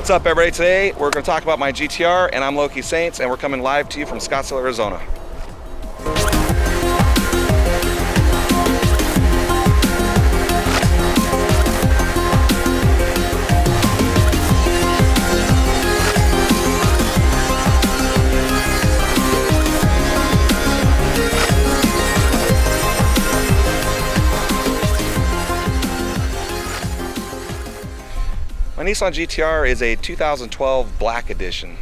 What's up, everybody? Today we're going to talk about my GT-R, and I'm Lokki Saint, and we're coming live to you from Scottsdale, Arizona. My Nissan GT-R is a 2012 Black Edition.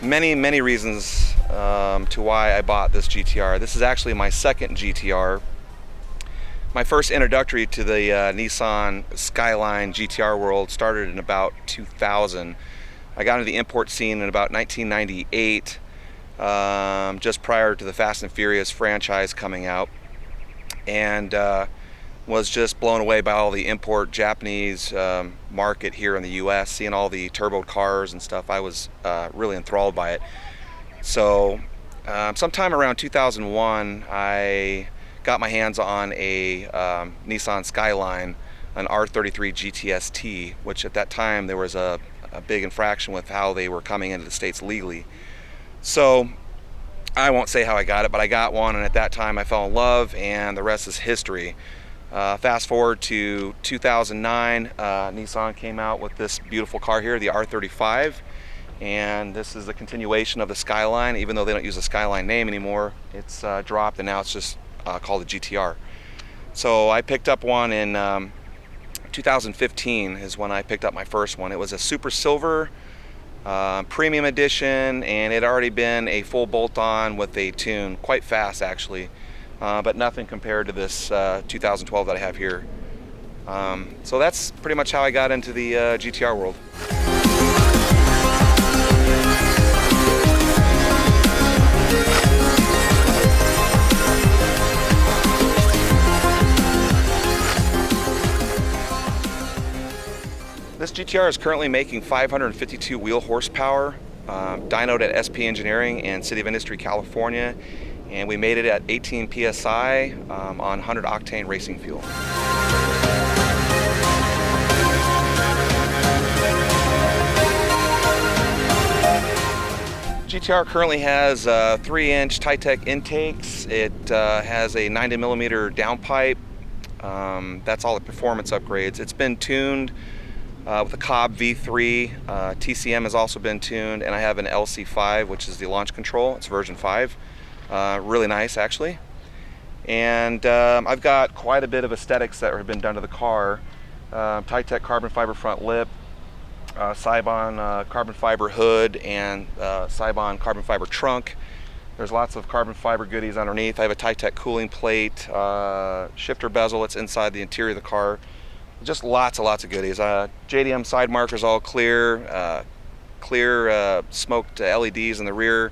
Many reasons to why I bought this GT-R. This is actually my second GT-R. My first introductory to the Nissan Skyline GT-R world started in about 2000. I got into the import scene in about 1998, just prior to the Fast and Furious franchise coming out, and was just blown away by all the import Japanese market here in the US, seeing all the turbo cars and stuff. I was really enthralled by it. So sometime around 2001, I got my hands on a Nissan Skyline, an R33 GTST, which at that time there was a big infraction with how they were coming into the States legally. So I won't say how I got it, but I got one, and at that time I fell in love, and the rest is history. Fast forward to 2009, Nissan came out with this beautiful car here, the R35, and this is the continuation of the Skyline. Even though they don't use the Skyline name anymore, it's dropped, and now it's just called the GT-R. So I picked up one in 2015 is when I picked up my first one. It was a Super Silver premium edition, and it had already been a full bolt-on with a tune, quite fast actually, but nothing compared to this 2012 that I have here. So that's pretty much how I got into the GT-R world. This GT-R is currently making 552 wheel horsepower, dynoed at SP Engineering and City of Industry, California, and we made it at 18 PSI on 100 octane racing fuel. GT-R currently has 3-inch Titec intakes. It has a 90mm downpipe. That's all the performance upgrades. It's been tuned with a Cobb V3, TCM has also been tuned, and I have an LC5, which is the launch control. It's version 5. Really nice, actually. And I've got quite a bit of aesthetics that have been done to the car. Titec carbon fiber front lip, Cybon carbon fiber hood, and Cybon carbon fiber trunk. There's lots of carbon fiber goodies underneath. I have a Titec cooling plate, shifter bezel that's inside the interior of the car. Just lots of goodies. JDM side markers all clear, smoked LEDs in the rear.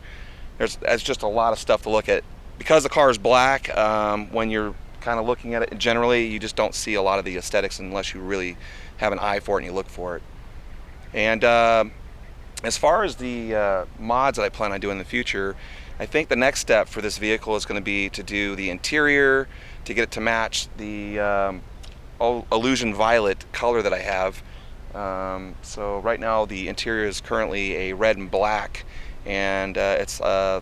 There's just a lot of stuff to look at. Because the car is black, when you're kind of looking at it generally, you just don't see a lot of the aesthetics unless you really have an eye for it and you look for it. And as far as the mods that I plan on doing in the future, I think the next step for this vehicle is going to be to do the interior, to get it to match the illusion violet color that I have. So right now the interior is currently a red and black, and it's the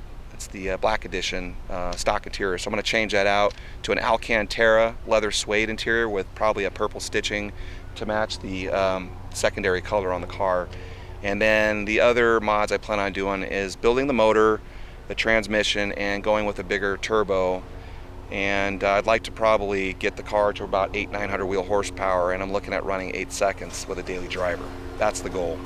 Black Edition stock interior. So I'm going to change that out to an Alcantara leather suede interior with probably a purple stitching to match the secondary color on the car. And then the other mods I plan on doing is building the motor, the transmission, and going with a bigger turbo. And I'd like to probably get the car to about 800-900 wheel horsepower, and I'm looking at running 8 seconds with a daily driver. That's the goal.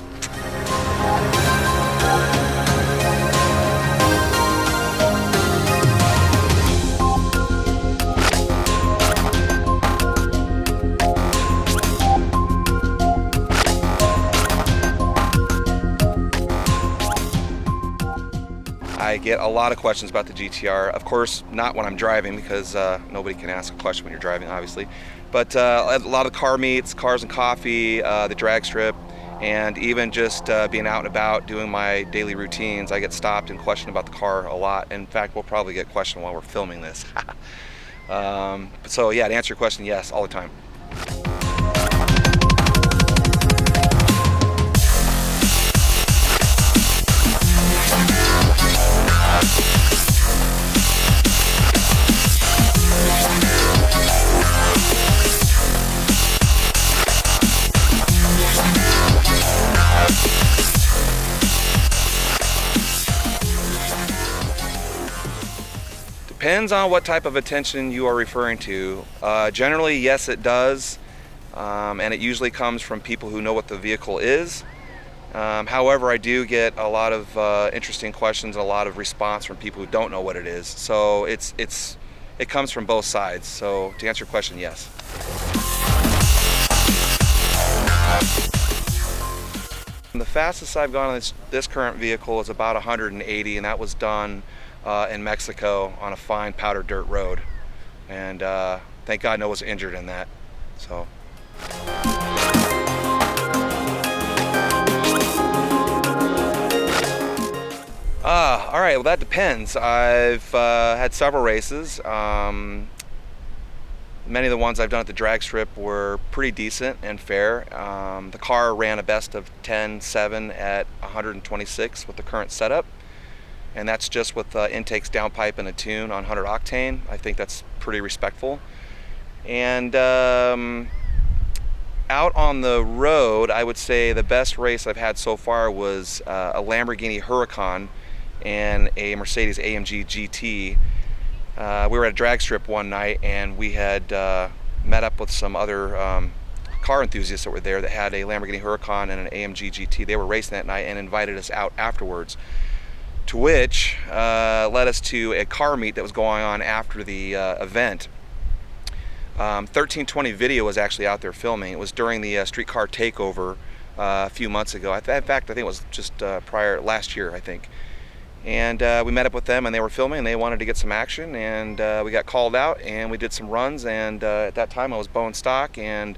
I get a lot of questions about the GT-R. Of course, not when I'm driving, because nobody can ask a question when you're driving, obviously. But a lot of car meets, cars and coffee, the drag strip, and even just being out and about doing my daily routines, I get stopped and questioned about the car a lot. In fact, we'll probably get questioned while we're filming this. So yeah, to answer your question, yes, all the time. Depends on what type of attention you are referring to. Generally, yes, it does, and it usually comes from people who know what the vehicle is. However, I do get a lot of interesting questions and a lot of response from people who don't know what it is. So it comes from both sides. So to answer your question, yes. The fastest I've gone on this current vehicle is about 180, and that was done in Mexico on a fine powder dirt road, and thank God no one was injured in that. So all right, well, that depends. I've had several races. Many of the ones I've done at the drag strip were pretty decent and fair. The car ran a best of 10.7 at 126 with the current setup. And that's just with intakes, downpipe, and a tune on 100 octane. I think that's pretty respectful. And out on the road, I would say the best race I've had so far was a Lamborghini Huracan and a Mercedes AMG GT. We were at a drag strip one night, and we had met up with some other car enthusiasts that were there that had a Lamborghini Huracan and an AMG GT. They were racing that night and invited us out afterwards, to which led us to a car meet that was going on after the event. 1320 Video was actually out there filming. It was during the streetcar takeover a few months ago. In fact, I think it was just last year, I think. And we met up with them, and they were filming, and they wanted to get some action, and we got called out, and we did some runs, and at that time I was bone stock, and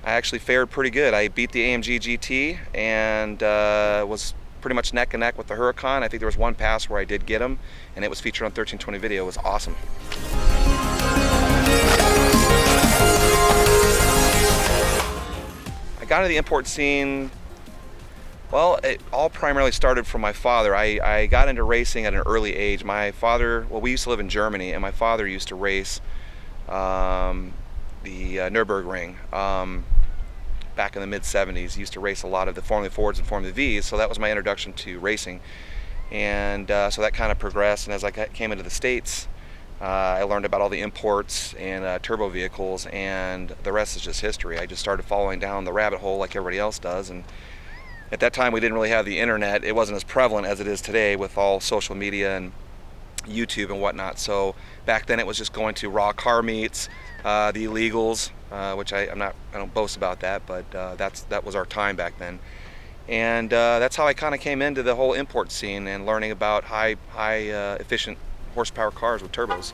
I actually fared pretty good. I beat the AMG GT and was pretty much neck and neck with the Huracan. I think there was one pass where I did get him, and it was featured on 1320 Video. It was awesome. I got into the import scene, well, it all primarily started from my father. I got into racing at an early age. My father, well, we used to live in Germany, and my father used to race the Nürburgring. Back in the mid-70s. He used to race a lot of the Formula Fords and Formula Vs, so that was my introduction to racing. And so that kind of progressed, and as I came into the States, I learned about all the imports and turbo vehicles, and the rest is just history. I just started following down the rabbit hole like everybody else does, and at that time we didn't really have the internet. It wasn't as prevalent as it is today with all social media and YouTube and whatnot. So back then it was just going to raw car meets, the illegals, which I don't boast about that, but that was our time back then. And that's how I kind of came into the whole import scene and learning about high efficient horsepower cars with turbos.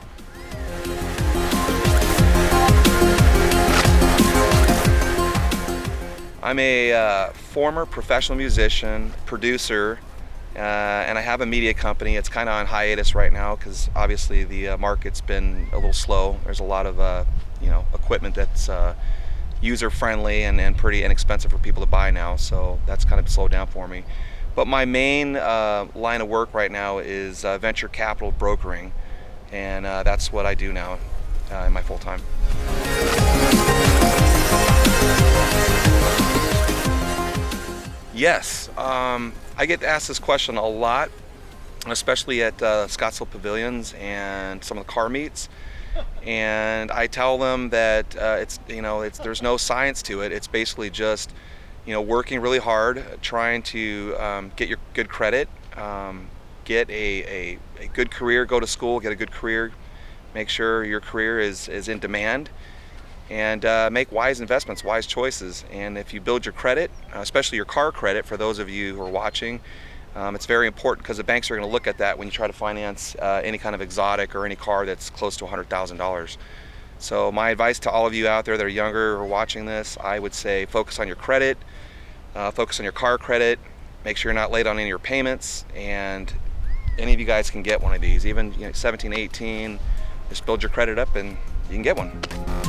I'm a former professional musician, producer, and I have a media company. It's kind of on hiatus right now because obviously the market's been a little slow. There's a lot of equipment that's user-friendly and pretty inexpensive for people to buy now, so that's kind of slowed down for me. But my main line of work right now is venture capital brokering, and that's what I do now in my full time. Yes, I get asked this question a lot, especially at Scottsdale Pavilions and some of the car meets. And I tell them that there's no science to it. It's basically just working really hard, trying to get your good credit, get a good career, go to school, get a good career, make sure your career is in demand, and make wise investments, wise choices. And if you build your credit, especially your car credit, for those of you who are watching, It's very important because the banks are going to look at that when you try to finance any kind of exotic or any car that's close to $100,000. So my advice to all of you out there that are younger or watching this, I would say focus on your credit, focus on your car credit, make sure you're not late on any of your payments, and any of you guys can get one of these, even 17, 18, just build your credit up and you can get one.